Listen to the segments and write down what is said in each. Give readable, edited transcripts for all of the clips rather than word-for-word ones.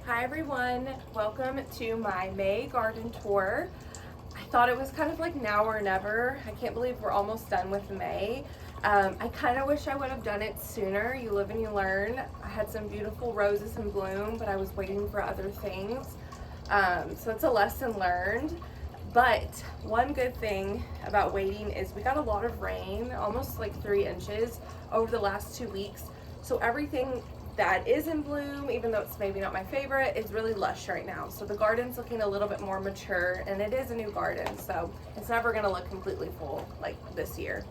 Hi everyone, welcome to my May garden tour. I thought it was kind of like now or never. I can't believe we're almost done with May. I kind of wish I would have done it sooner. You live and you learn. I had some beautiful roses in bloom, but I was waiting for other things. So it's a lesson learned. But one good thing about waiting is we got a lot of rain, almost like 3 inches over the last 2 weeks. So everything that is in bloom, even though it's maybe not my favorite, is really lush right now. So the garden's looking a little bit more mature, and it is a new garden, so it's never gonna look completely full like this year.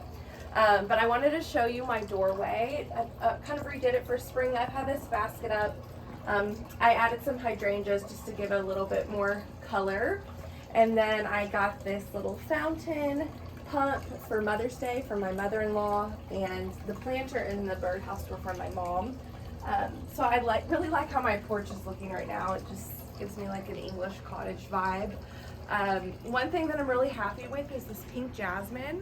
But I wanted to show you my doorway. I kind of redid it for spring. I've had this basket up. I added some hydrangeas just to give it a little bit more color. And then I got this little fountain pump for Mother's Day for my mother-in-law, and the planter and the birdhouse were from my mom. So I really like how my porch is looking right now. It just gives me like an English cottage vibe. One thing that I'm really happy with is this pink jasmine.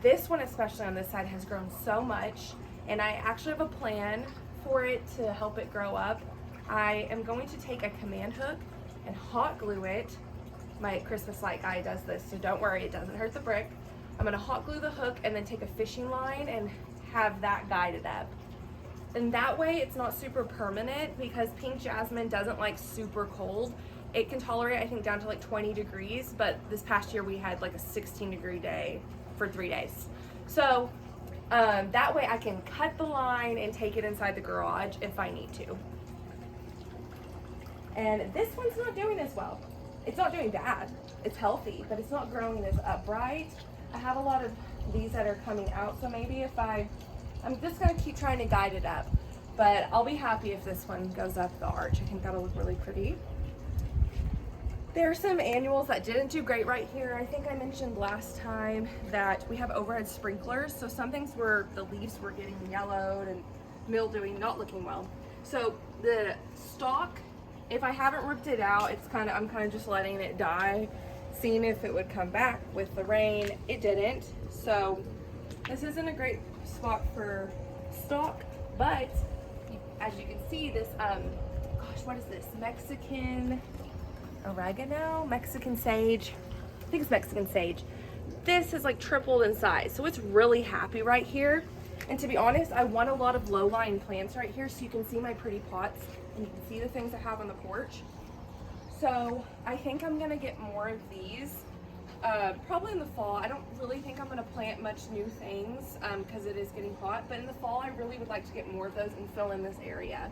This one, especially on this side, has grown so much, and I actually have a plan for it to help it grow up. I am going to take a command hook and hot glue it. My Christmas light guy does this, so don't worry, it doesn't hurt the brick. I'm gonna hot glue the hook and then take a fishing line and have that guided up. And that way it's not super permanent, because pink jasmine doesn't like super cold. It can tolerate, I think, down to like 20 degrees, but this past year we had like a 16-degree day for 3 days. So that way I can cut the line and take it inside the garage if I need to. And this one's not doing as well. It's not doing bad. It's healthy, but it's not growing as upright. I have a lot of these that are coming out, so maybe if I'm just gonna keep trying to guide it up, but I'll be happy if this one goes up the arch. I think that'll look really pretty. There are some annuals that didn't do great right here. I think I mentioned last time that we have overhead sprinklers, so some things were, the leaves were getting yellowed and mildewing, not looking well. So the stalk, if I haven't ripped it out, I'm kind of just letting it die, seeing if it would come back with the rain. It didn't, so this isn't a great spot for stalk, but as you can see, this gosh, what is this? Mexican oregano, Mexican sage. I think it's Mexican sage. This has like tripled in size, so it's really happy right here. And to be honest, I want a lot of low-lying plants right here, so you can see my pretty pots and you can see the things I have on the porch. So I think I'm gonna get more of these. Probably in the fall. I don't really think I'm going to plant much new things because it is getting hot, but in the fall I really would like to get more of those and fill in this area.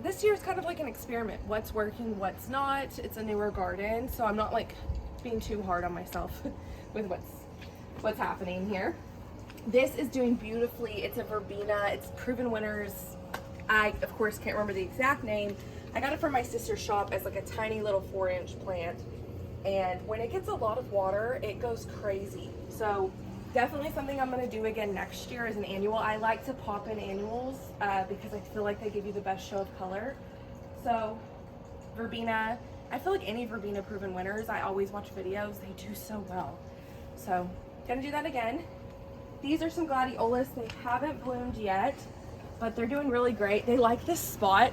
This year is kind of like an experiment. What's working, what's not. It's a newer garden, so I'm not like being too hard on myself with what's happening here. This is doing beautifully. It's a verbena. It's proven winners. I of course can't remember the exact name. I got it from my sister's shop as like a tiny little 4-inch plant. And when it gets a lot of water, it goes crazy. So definitely something I'm going to do again next year as an annual. I like to pop in annuals because I feel like they give you the best show of color. So verbena, I feel like any verbena proven winners, I always watch videos. They do so well. So gonna do that again. These are some gladiolus. They haven't bloomed yet, but they're doing really great. They like this spot.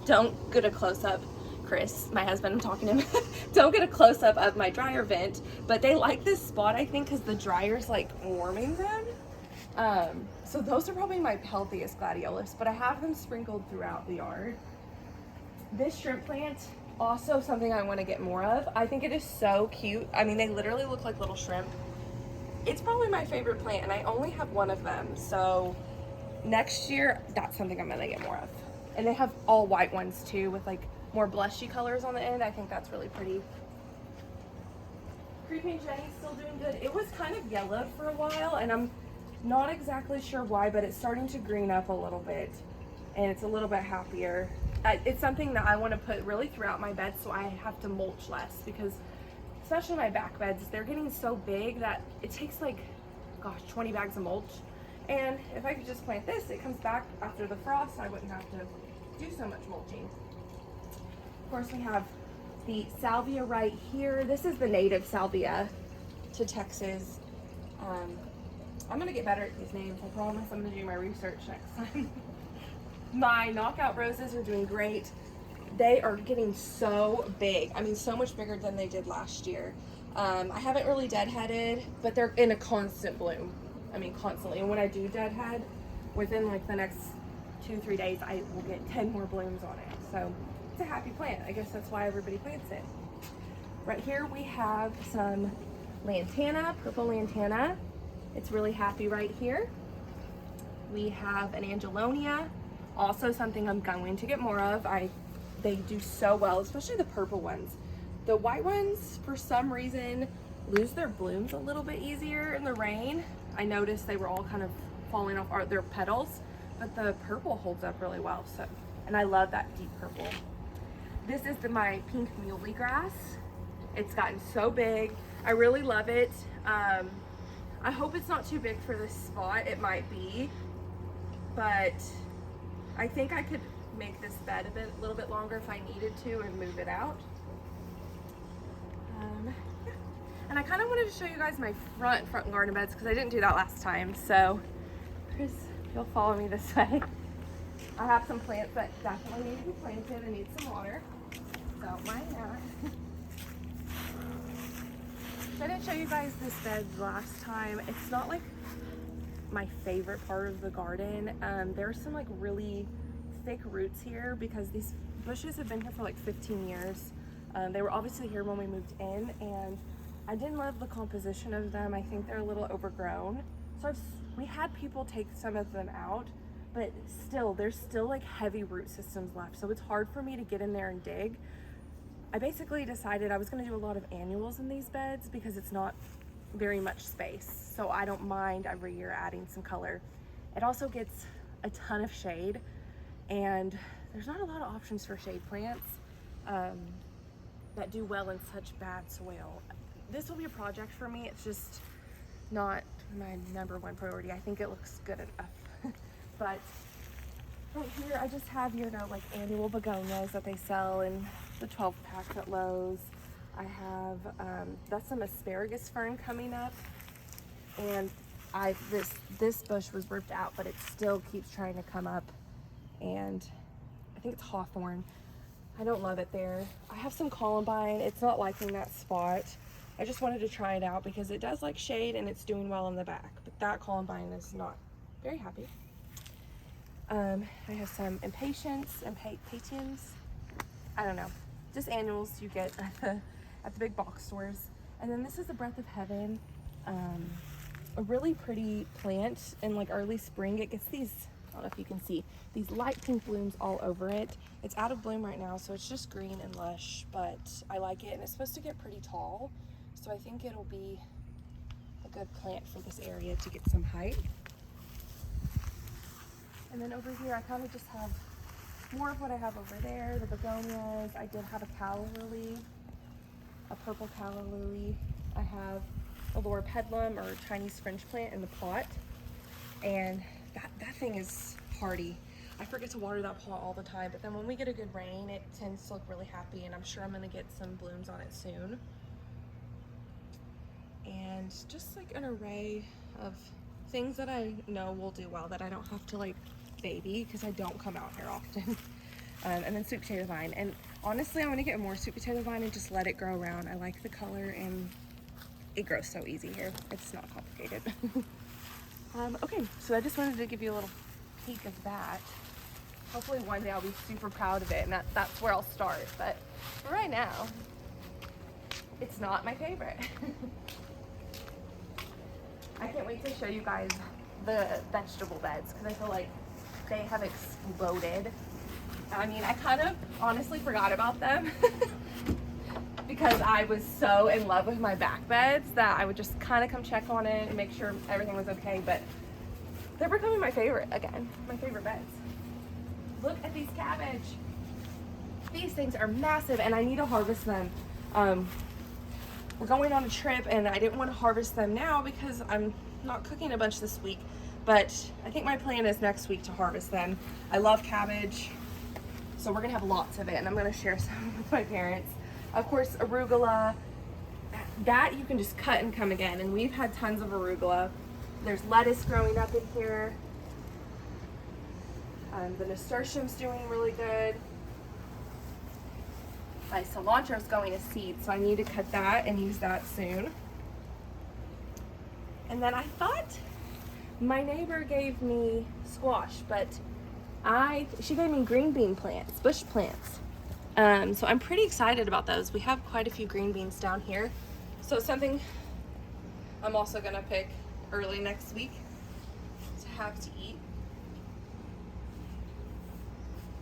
Don't get a close-up. Chris, my husband, I'm talking to him. Don't get a close-up of my dryer vent, but they like this spot, I think, because the dryer's like warming them. So those are probably my healthiest gladiolus, but I have them sprinkled throughout the yard. This shrimp plant, also something I want to get more of. I think it is so cute. I mean, they literally look like little shrimp. It's probably my favorite plant, and I only have one of them, so next year that's something I'm gonna get more of. And they have all white ones too, with like more blushy colors on the end. I think that's really pretty. Creeping Jenny's still doing good. It was kind of yellowed for a while, and I'm not exactly sure why, but it's starting to green up a little bit, and it's a little bit happier. It's something that I want to put really throughout my bed, so I have to mulch less, because especially my back beds, they're getting so big that it takes like, gosh, 20 bags of mulch. And if I could just plant this, it comes back after the frost, I wouldn't have to do so much mulching. Of course, we have the salvia right here. This is the native salvia to Texas. I'm gonna get better at these names. I promise I'm gonna do my research next time. My knockout roses are doing great. They are getting so big. I mean, so much bigger than they did last year. I haven't really deadheaded, but they're in a constant bloom. I mean, constantly. And when I do deadhead, within like the next 2-3 days, I will get 10 more blooms on it. So it's a happy plant. I guess that's why everybody plants it. Right here we have some lantana, purple lantana. It's really happy right here. We have an angelonia, also something I'm going to get more of. They do so well, especially the purple ones. The white ones, for some reason, lose their blooms a little bit easier in the rain. I noticed they were all kind of falling off their petals, but the purple holds up really well. So, and I love that deep purple. This is my pink muley grass. It's gotten so big. I really love it. I hope it's not too big for this spot. It might be, but I think I could make this bed a little bit longer if I needed to and move it out. Yeah. And I kind of wanted to show you guys my front garden beds because I didn't do that last time. So, Chris, you'll follow me this way. I have some plants that definitely need to be planted and need some water. So why not? I didn't show you guys this bed last time. It's not like my favorite part of the garden. There's some like really thick roots here because these bushes have been here for like 15 years. They were obviously here when we moved in, and I didn't love the composition of them. I think they're a little overgrown. So we had people take some of them out, but still, there's still like heavy root systems left. So it's hard for me to get in there and dig. I basically decided I was going to do a lot of annuals in these beds because it's not very much space. So I don't mind every year adding some color. It also gets a ton of shade, and there's not a lot of options for shade plants that do well in such bad soil. This will be a project for me. It's just not my #1 priority. I think it looks good enough. But right here, I just have, you know, like annual begonias that they sell in the 12 pack at Lowe's. I have that's some asparagus fern coming up, and this bush was ripped out, but it still keeps trying to come up, and I think it's hawthorn. I don't love it there. I have some columbine. It's not liking that spot. I just wanted to try it out because it does like shade and it's doing well in the back, but that columbine is not very happy. I have some impatiens and patiens. I don't know, just annuals you get at the big box stores. And then this is the Breath of Heaven, a really pretty plant in like early spring. It gets these, I don't know if you can see, these light pink blooms all over it. It's out of bloom right now, so it's just green and lush, but I like it, and it's supposed to get pretty tall, so I think it'll be a good plant for this area to get some height. And then over here, I kind of just have more of what I have over there, the begonias. I did have a calla lily, a purple calla lily. I have a loropetalum or Chinese French plant in the pot, and that thing is hardy. I forget to water that pot all the time, but then when we get a good rain, it tends to look really happy, and I'm sure I'm gonna get some blooms on it soon. And just like an array of things that I know will do well, that I don't have to like baby because I don't come out here often. And then sweet potato vine. And honestly, I want to get more sweet potato vine and just let it grow around. I like the color, and it grows so easy here. It's not complicated. Okay, so I just wanted to give you a little peek of that. Hopefully one day I'll be super proud of it, and that's where I'll start. But for right now, it's not my favorite. I can't wait to show you guys the vegetable beds because I feel like they have exploded. I mean, I kind of honestly forgot about them because I was so in love with my back beds that I would just kind of come check on it and make sure everything was okay, but they're becoming my favorite again, my favorite beds. Look at these cabbage. These things are massive, and I need to harvest them. We're going on a trip, and I didn't want to harvest them now because I'm not cooking a bunch this week, but I think my plan is next week to harvest them. I love cabbage, so we're gonna have lots of it, and I'm gonna share some with my parents. Of course, arugula, that you can just cut and come again, and we've had tons of arugula. There's lettuce growing up in here. The nasturtium's doing really good. My cilantro's going to seed, so I need to cut that and use that soon. And then I thought my neighbor gave me squash, but she gave me green bean plants, bush plants. So I'm pretty excited about those. We have quite a few green beans down here. So something I'm also gonna pick early next week to have to eat.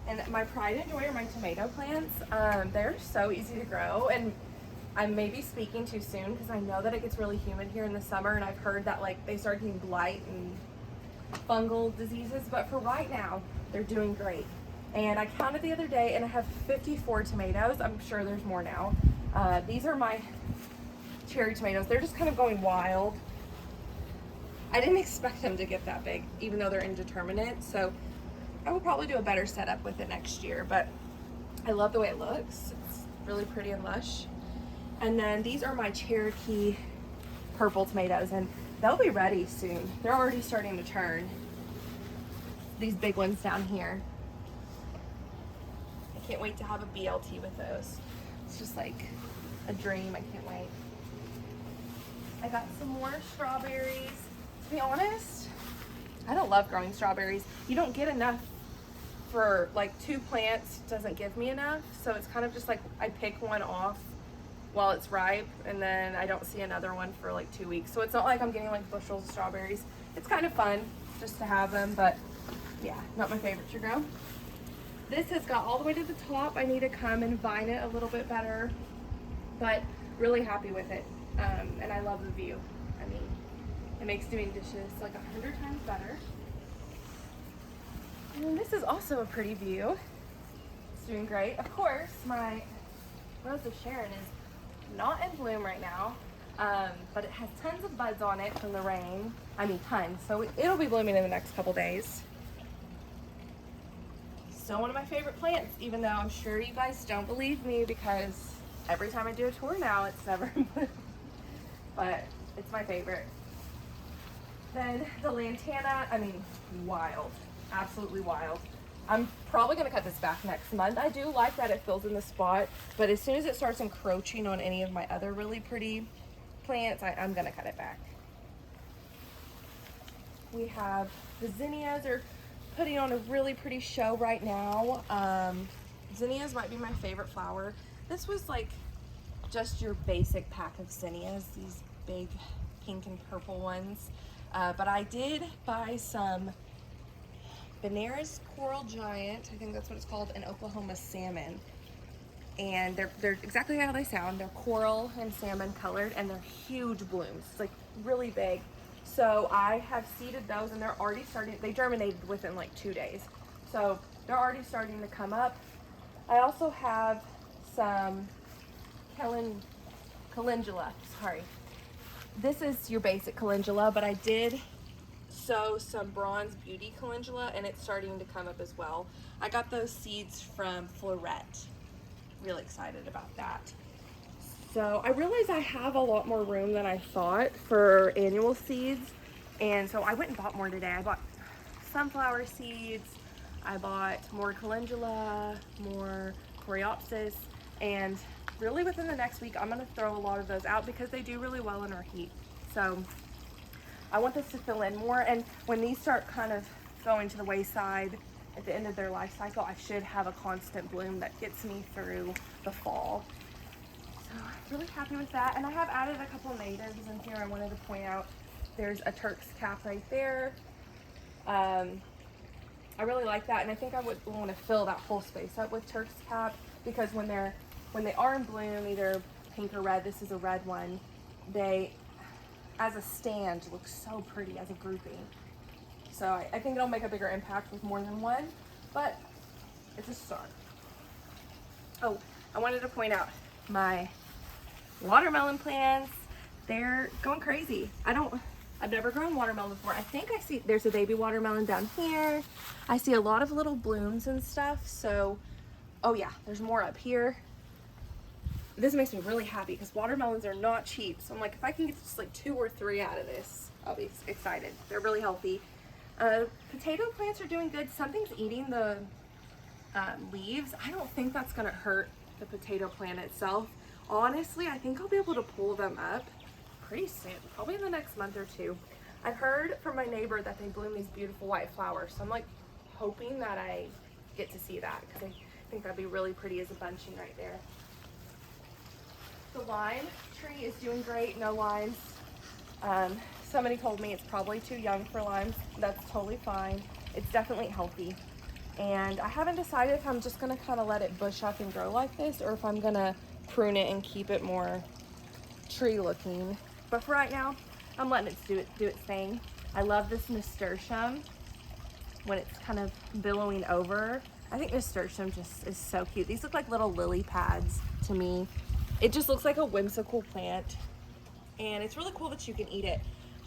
And my pride and joy are my tomato plants. They're so easy to grow, and I may be speaking too soon because I know that it gets really humid here in the summer, and I've heard that like they start getting blight and fungal diseases, but for right now, they're doing great. And I counted the other day and I have 54 tomatoes. I'm sure there's more now. These are my cherry tomatoes. They're just kind of going wild. I didn't expect them to get that big, even though they're indeterminate. So I will probably do a better setup with it next year, but I love the way it looks. It's really pretty and lush. And then these are my Cherokee purple tomatoes, and they'll be ready soon. They're already starting to turn. These big ones down here. I can't wait to have a BLT with those. It's just like a dream. I can't wait. I got some more strawberries. To be honest, I don't love growing strawberries. You don't get enough for like 2 plants, doesn't give me enough. So it's kind of just like I pick one off while it's ripe, and then I don't see another one for like 2 weeks. So it's not like I'm getting like bushels of strawberries. It's kind of fun just to have them, but yeah, not my favorite to grow. This has got all the way to the top. I need to come and vine it a little bit better, but really happy with it. And I love the view. I mean, it makes doing dishes like 100 times better. And then this is also a pretty view. It's doing great. Of course, my Rose of Sharon is not in bloom right now, but it has tons of buds on it from the rain. I mean, tons. So it'll be blooming in the next couple days. Still one of my favorite plants, even though I'm sure you guys don't believe me because every time I do a tour now, it's never in bloom. But it's my favorite. Then the lantana, I mean, wild, absolutely wild. I'm probably gonna cut this back next month. I do like that it fills in the spot, but as soon as it starts encroaching on any of my other really pretty plants, I'm gonna cut it back. We have the zinnias are putting on a really pretty show right now. Zinnias might be my favorite flower. This was like just your basic pack of zinnias, these big pink and purple ones. But I did buy some Benares Coral Giant, I think that's what it's called, and Oklahoma Salmon. And they're exactly how they sound. They're coral and salmon colored, and they're huge blooms. It's like really big. So I have seeded those, and they're already starting, they germinated within like 2 days. So they're already starting to come up. I also have some calendula, sorry. This is your basic calendula, but I did sow some bronze beauty calendula, and it's starting to come up as well. I got those seeds from Florette. Really excited about that. So I realized I have a lot more room than I thought for annual seeds, and so I went and bought more today. I bought sunflower seeds, I bought more calendula, more coreopsis, and really within the next week I'm going to throw a lot of those out because they do really well in our heat. So I want this to fill in more, and when these start kind of going to the wayside at the end of their life cycle, I should have a constant bloom that gets me through the fall. So I'm really happy with that. And I have added a couple natives in here. I wanted to point out there's a Turk's cap right there. I really like that, and I think I would want to fill that whole space up with Turk's cap because when they are in bloom, either pink or red, this is a red one, they as a stand look so pretty as a grouping. So I think it'll make a bigger impact with more than one, but it's a start. Oh, I wanted to point out my watermelon plants. They're going crazy. I've never grown watermelon before. I think I see there's a baby watermelon down here. I see a lot of little blooms and stuff. So, oh yeah, there's more up here. This makes me really happy because watermelons are not cheap. So I'm like, if I can get just like 2 or 3 out of this, I'll be excited. They're really healthy. Potato plants are doing good. Something's eating the leaves. I don't think that's gonna hurt the potato plant itself. Honestly, I think I'll be able to pull them up pretty soon, probably in the next month or two. I've heard from my neighbor that they bloom these beautiful white flowers, so I'm like hoping that I get to see that, because I think that'd be really pretty as a bunching right there. The lime tree is doing great, no limes. Somebody told me it's probably too young for limes. That's totally fine. It's definitely healthy. And I haven't decided if I'm just gonna kind of let it bush up and grow like this, or if I'm gonna prune it and keep it more tree looking. But for right now, I'm letting it do its thing. I love this nasturtium when it's kind of billowing over. I think nasturtium just is so cute. These look like little lily pads to me. It just looks like a whimsical plant, and it's really cool that you can eat it.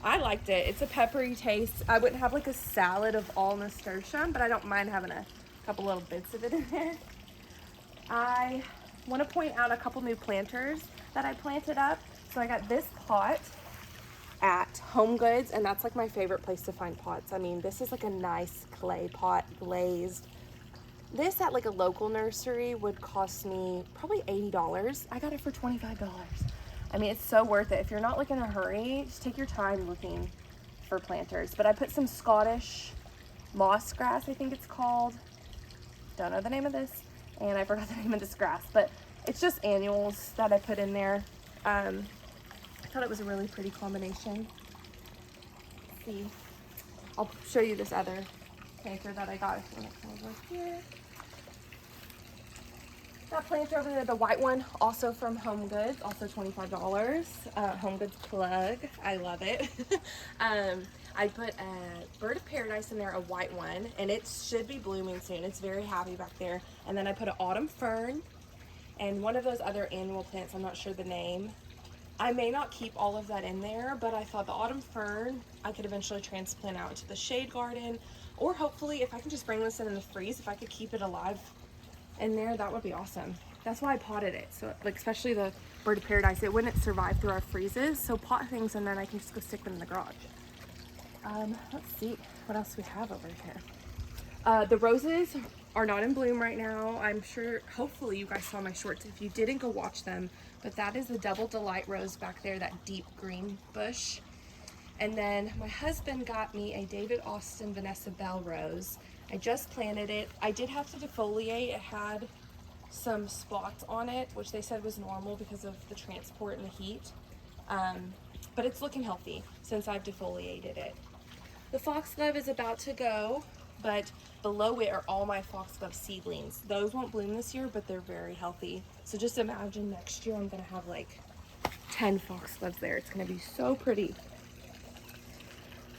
I liked it. It's a peppery taste. I wouldn't have like a salad of all nasturtium, but I don't mind having a couple little bits of it in there. I want to point out a couple new planters that I planted up. So I got this pot at Home Goods, and that's like my favorite place to find pots. I mean, this is like a nice clay pot, glazed. This at like a local nursery would cost me probably $80. I got it for $25. I mean, it's so worth it. If you're not like in a hurry, just take your time looking for planters. But I put some Scottish moss grass, I think it's called. Don't know the name of this, and I forgot the name of this grass, but it's just annuals that I put in there. I thought it was a really pretty combination. Let's see, I'll show you this other planter that I got. If you want to come over here. That planter over there, the white one, also from Home Goods, also $25. Home Goods plug, I love it. I put a bird of paradise in there, a white one, and it should be blooming soon. It's very happy back there. And then I put an autumn fern and one of those other annual plants, I'm not sure the name. I may not keep all of that in there, but I thought the autumn fern I could eventually transplant out into the shade garden, or hopefully if I can just bring this in the freeze, if I could keep it alive in there, that would be awesome. That's why I potted it. So like, especially the bird of paradise, it wouldn't survive through our freezes. So pot things and then I can just go stick them in the garage. Let's see what else we have over here. The roses are not in bloom right now. I'm sure, hopefully you guys saw my shorts. If you didn't, go watch them. But that is the Double Delight rose back there, that deep green bush. And then my husband got me a David Austin Vanessa Bell rose. I just planted it. I did have to defoliate. It had some spots on it, which they said was normal because of the transport and the heat. But it's looking healthy since I've defoliated it. The foxglove is about to go, but below it are all my foxglove seedlings. Those won't bloom this year, but they're very healthy. So just imagine next year I'm gonna have like 10 foxgloves there. It's gonna be so pretty.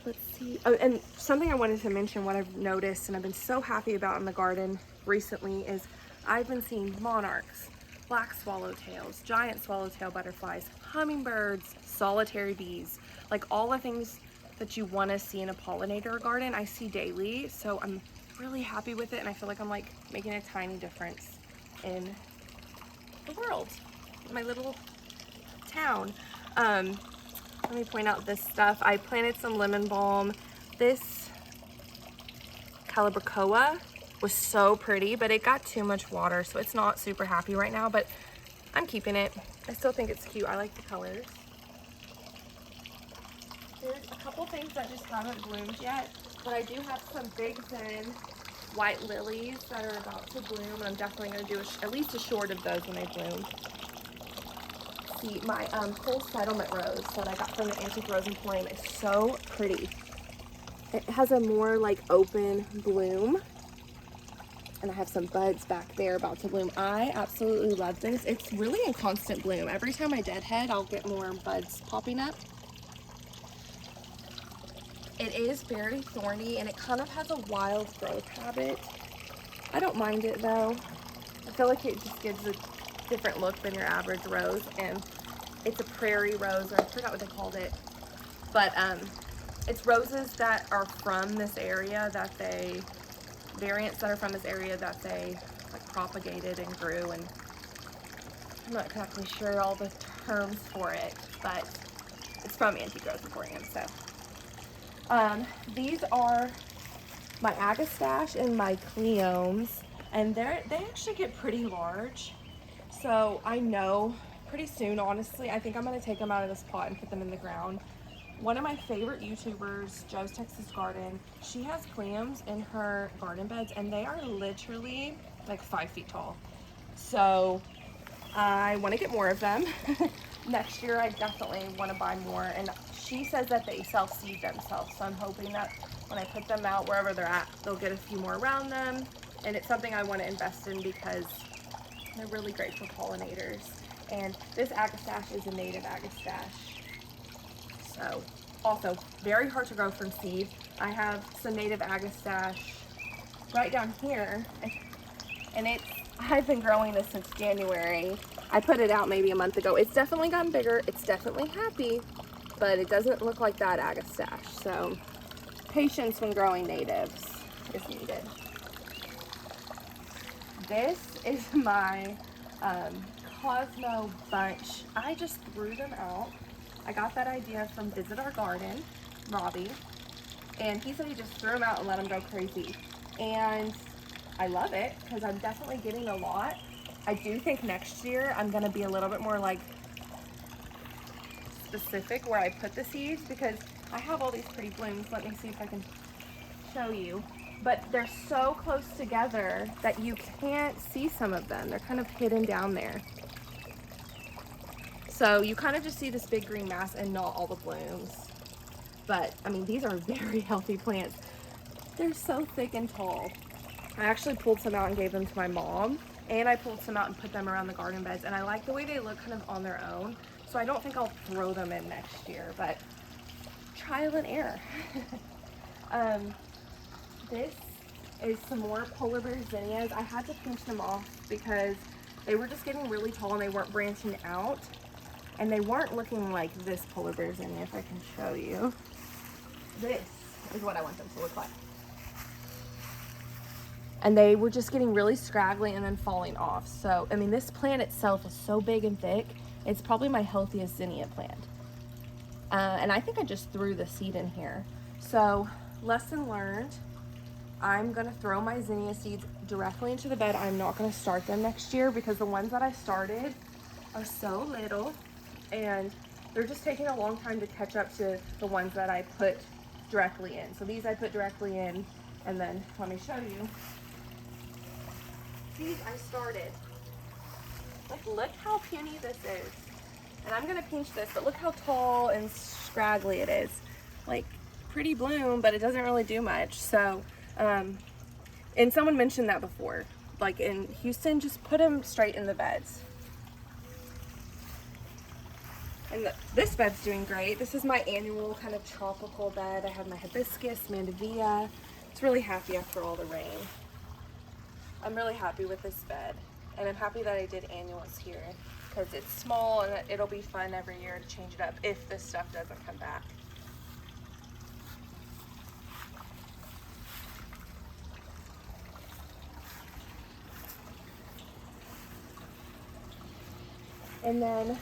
Let's see. Oh, and something I wanted to mention, what I've noticed and I've been so happy about in the garden recently is I've been seeing monarchs, black swallowtails, giant swallowtail butterflies, hummingbirds, solitary bees, like all the things that you want to see in a pollinator garden, I see daily. So I'm really happy with it, and I feel like I'm like making a tiny difference in the world, my little town. Let me point out this stuff. I planted some lemon balm. This calibrachoa was so pretty, but it got too much water, so it's not super happy right now, but I'm keeping it. I still think it's cute. I like the colors. There's a couple things that just haven't bloomed yet, but I do have some Big Zen white lilies that are about to bloom, and I'm definitely going to do at least a short of those when they bloom. See, my whole settlement rose that I got from the Antique Rose Emporium is so pretty. It has a more like open bloom, and I have some buds back there about to bloom. I absolutely love this. It's really in constant bloom. Every time I deadhead, I'll get more buds popping up. It is very thorny, and it kind of has a wild growth habit. I don't mind it though. I feel like it just gives a different look than your average rose, and it's a prairie rose, or I forgot what they called it, but it's roses that are from this area that they, variants that are from this area that they like propagated and grew, and I'm not exactly sure all the terms for it, but it's from Antique Rose Emporium. So These are my agastache and my cleomes, and they actually get pretty large. So I know pretty soon, honestly, I think I'm gonna take them out of this pot and put them in the ground. One of my favorite YouTubers, Joe's Texas Garden, she has clams in her garden beds, and they are literally like 5 feet tall. So I want to get more of them. Next year I definitely want to buy more, and she says that they self-seed themselves, so I'm hoping that when I put them out wherever they're at, they'll get a few more around them, and it's something I want to invest in because they're really great for pollinators. And this agastache is a native agastache. So, also very hard to grow from seed. I have some native agastache right down here, and I've been growing this since January. I put it out maybe a month ago. It's definitely gotten bigger. It's definitely happy, but it doesn't look like that agastache. So, patience when growing natives is needed. This is my Cosmo bunch. I just threw them out. I got that idea from Visit Our Garden, Robbie, and he said he just threw them out and let them go crazy. And I love it because I'm definitely getting a lot. I do think next year I'm going to be a little bit more like specific where I put the seeds, because I have all these pretty blooms. Let me see if I can show you. But they're so close together that you can't see some of them. They're kind of hidden down there. So you kind of just see this big green mass and not all the blooms. But I mean, these are very healthy plants. They're so thick and tall. I actually pulled some out and gave them to my mom, and I pulled some out and put them around the garden beds, and I like the way they look kind of on their own. So I don't think I'll throw them in next year, but trial and error. This is some more polar bear zinnias. I had to pinch them off because they were just getting really tall and they weren't branching out. And they weren't looking like this polar bear zinnia, if I can show you. This is what I want them to look like. And they were just getting really scraggly and then falling off. So, I mean, this plant itself is so big and thick. It's probably my healthiest zinnia plant. And I think I just threw the seed in here. So, lesson learned. I'm gonna throw my zinnia seeds directly into the bed. I'm not gonna start them next year because the ones that I started are so little and they're just taking a long time to catch up to the ones that I put directly in. So these I put directly in, and then let me show you. These I started. Like, look how puny this is. And I'm gonna pinch this, but look how tall and scraggly it is. Like, pretty bloom, but it doesn't really do much. So, and someone mentioned that before. Like in Houston, just put them straight in the beds. And this bed's doing great. This is my annual kind of tropical bed. I have my hibiscus, mandevilla. It's really happy after all the rain. I'm really happy with this bed. And I'm happy that I did annuals here because it's small and it'll be fun every year to change it up if this stuff doesn't come back. And then,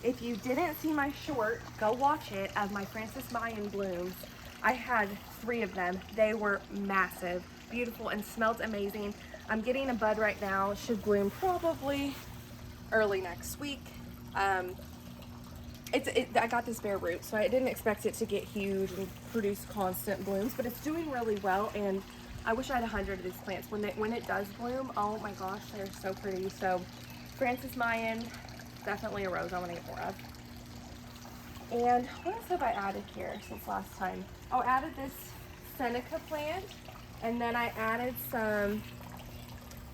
if you didn't see my short, go watch it of my Francis Mayan blooms. I had 3 of them. They were massive, beautiful, and smelled amazing. I'm getting a bud right now. It should bloom probably early next week. I got this bare root, so I didn't expect it to get huge and produce constant blooms, but it's doing really well, and I wish I had 100 of these plants. When it does bloom, oh my gosh, they're so pretty. So Francis Mayan, definitely a rose I want to get more of. And what else have I added here since last time? Oh, I added this Seneca plant, and then I added some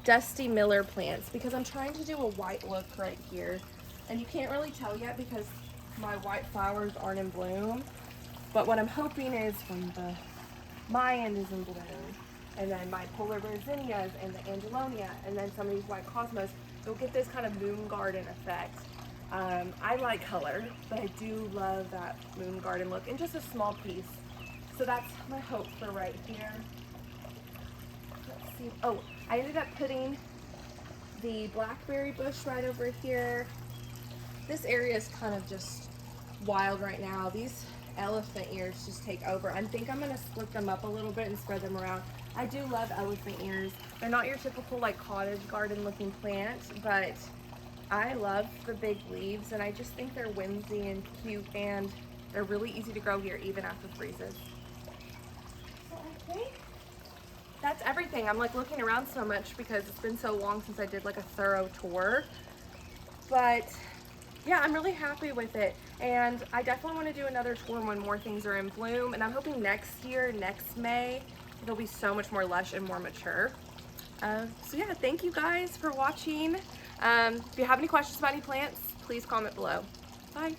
Dusty Miller plants because I'm trying to do a white look right here. And you can't really tell yet because my white flowers aren't in bloom. But what I'm hoping is when the Mayan is in bloom, and then my polar bear zinnias and the angelonia, and then some of these white cosmos, you'll get this kind of moon garden effect. I like color, but I do love that moon garden look in just a small piece. So that's my hope for right here. Let's see. Oh, I ended up putting the blackberry bush right over here. This area is kind of just wild right now. These elephant ears just take over. I think I'm gonna split them up a little bit and spread them around. I do love elephant ears. They're not your typical like cottage garden looking plant, but I love the big leaves and I just think they're whimsy and cute, and they're really easy to grow here even after freezes. So I think that's everything. I'm like looking around so much because it's been so long since I did like a thorough tour. But yeah, I'm really happy with it. And I definitely want to do another tour when more things are in bloom. And I'm hoping next year, next May, it'll be so much more lush and more mature. So yeah, thank you guys for watching. If you have any questions about any plants, please comment below. Bye.